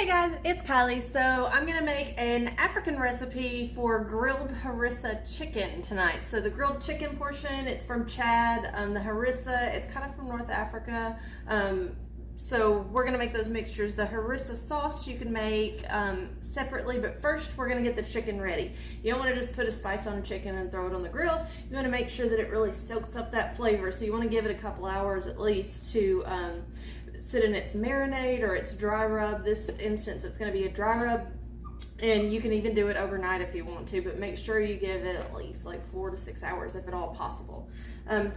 Hey guys, it's Kylie. So I'm gonna make an African recipe for grilled harissa chicken tonight. So the grilled chicken portion, it's from Chad. The harissa, it's kind of from North Africa. So we're gonna make those mixtures. The harissa sauce you can make separately, but first we're gonna get the chicken ready. You don't wanna just put a spice on a chicken and throw it on the grill. You wanna make sure that it really soaks up that flavor. So you wanna give it a couple hours at least to sit in its marinade or its dry rub. This instance, it's going to be a dry rub, and you can even do it overnight if you want to, but make sure you give it at least like 4 to 6 hours if at all possible.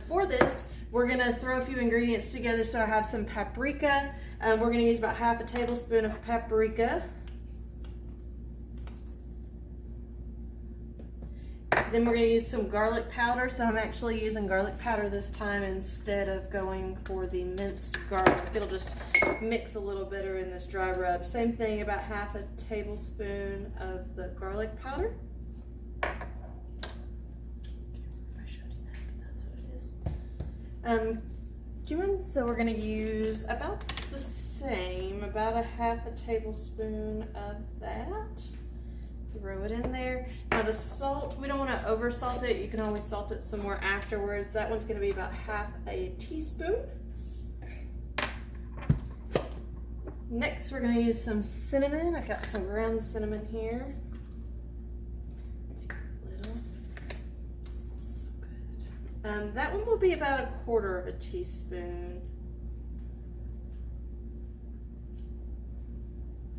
For this, we're going to throw a few ingredients together. So I have some paprika. We're going to use about half a tablespoon of paprika. Then we're going to use some garlic powder. So I'm actually using garlic powder this time instead of going for the minced garlic. It'll just mix a little better in this dry rub. Same thing, about half a tablespoon of the garlic powder. I showed you that, but that's what it is. Cumin, so we're going to use about the same, about a half a tablespoon of that. Throw it in there. Now the salt, we don't want to over salt it. You can always salt it some more afterwards. That one's going to be about half a teaspoon. Next we're going to use some cinnamon. I got some ground cinnamon here. Take a little. It smells so good. That one will be about a quarter of a teaspoon.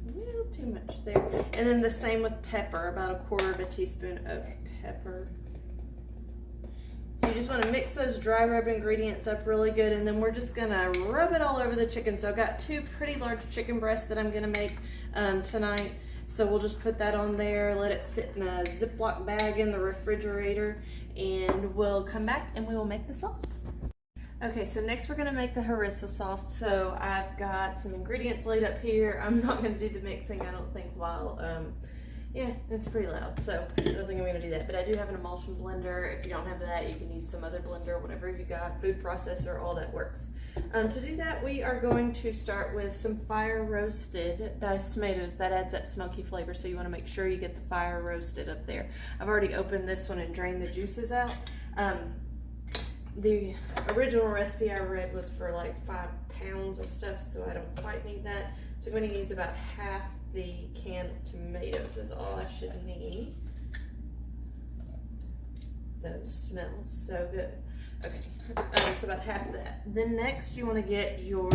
A little too much there. And then the same with pepper, about a quarter of a teaspoon of pepper. So you just want to mix those dry rub ingredients up really good, and then we're just gonna rub it all over the chicken. So I've got 2 pretty large chicken breasts that I'm gonna make tonight. So we'll just put that on there, let it sit in a Ziploc bag in the refrigerator, and we'll come back and we will make the sauce. Okay, so next we're going to make the harissa sauce. So I've got some ingredients laid up here. I'm not going to do the mixing, I don't think, while, yeah, it's pretty loud, so I don't think I'm going to do that. But I do have an emulsion blender. If you don't have that, you can use some other blender, whatever you got, food processor, all that works. To do that, we are going to start with some fire roasted diced tomatoes. That adds that smoky flavor, so you want to make sure you get the fire roasted up there. I've already opened this one and drained the juices out. The original recipe I read was for like 5 pounds of stuff, so I don't quite need that. So I'm going to use about half the can of tomatoes is all I should need. Those smell so good. Okay, so about half of that. Then next you want to get your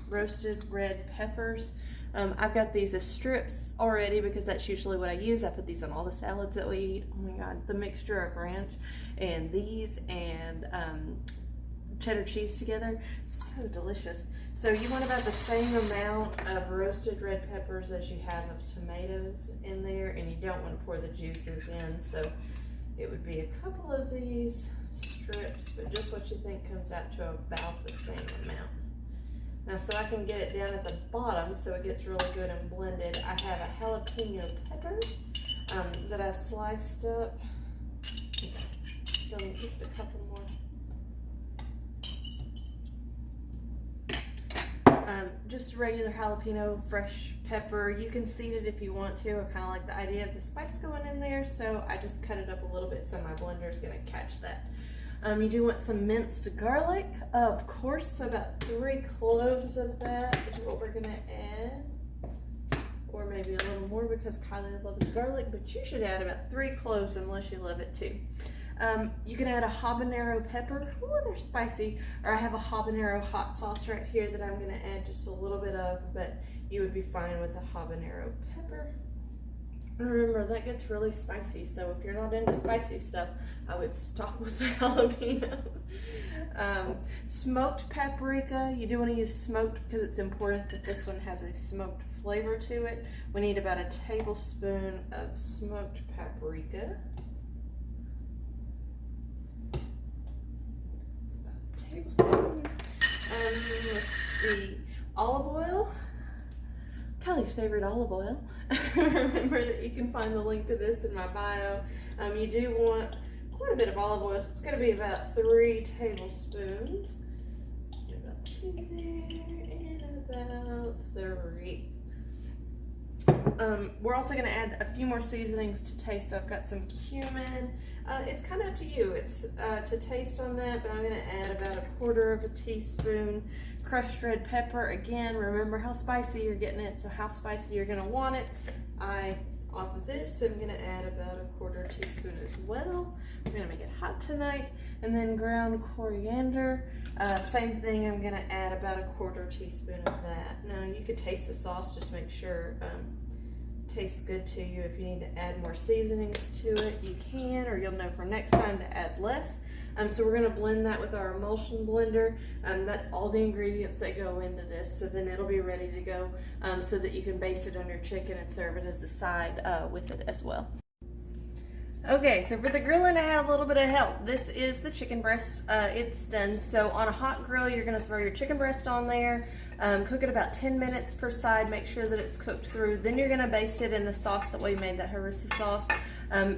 roasted red peppers. I've got these as strips already because that's usually what I use. I put these on all the salads that we eat. Oh my god, the mixture of ranch and these and cheddar cheese together, so delicious. So you want about the same amount of roasted red peppers as you have of tomatoes in there, and you don't want to pour the juices in, so it would be a couple of these strips, but just what you think comes out to about the same amount. Now, so I can get it down at the bottom so it gets really good and blended, I have a jalapeno pepper that I sliced up. Still need just a couple more. Just regular jalapeno, fresh pepper. You can seed it if you want to. I kind of like the idea of the spice going in there, so I just cut it up a little bit so my blender is going to catch that. You do want some minced garlic, of course, so about 3 cloves of that is what we're going to add. Or maybe a little more because Kylie loves garlic, but you should add about 3 cloves unless you love it too. You can add a habanero pepper. Ooh, they're spicy. Or I have a habanero hot sauce right here that I'm going to add just a little bit of, but you would be fine with a habanero pepper. Remember, that gets really spicy, so if you're not into spicy stuff, I would stop with the jalapeno. Smoked paprika, you do want to use smoked because it's important that this one has a smoked flavor to it. We need about a tablespoon of smoked paprika. It's about a tablespoon. Let's see, olive oil. Kylie's favorite olive oil. Remember that you can find the link to this in my bio. You do want quite a bit of olive oil, so it's going to be about 3 tablespoons. About 2 there and about 3. we're also going to add a few more seasonings to taste. So I've got some cumin. It's kind of up to you. It's to taste on that, but I'm going to add about 1/4 teaspoon crushed red pepper. Again, remember how spicy you're getting it, so how spicy you're going to want it. Off of this, I'm going to add about 1/4 teaspoon as well. We're going to make it hot tonight. And then ground coriander. Same thing, I'm going to add about 1/4 teaspoon of that. Now, you could taste the sauce, just make sure it tastes good to you. If you need to add more seasonings to it, you can, or you'll know for next time to add less. So we're going to blend that with our emulsion blender. That's all the ingredients that go into this, so then it'll be ready to go so that you can baste it on your chicken and serve it as a side with it as well. Okay, so for the grilling, I had a little bit of help. This is the chicken breast. It's done. So on a hot grill, you're going to throw your chicken breast on there, cook it about 10 minutes per side, make sure that it's cooked through. Then you're going to baste it in the sauce that we made, that harissa sauce,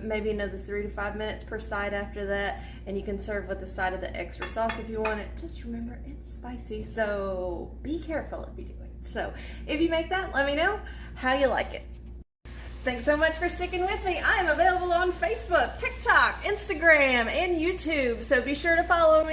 maybe another 3 to 5 minutes per side after that, and you can serve with the side of the extra sauce if you want it. Just remember, it's spicy, so be careful if you do it. So if you make that, let me know how you like it. Thanks so much for sticking with me. I am available on Facebook, TikTok, Instagram, and YouTube, so be sure to follow me.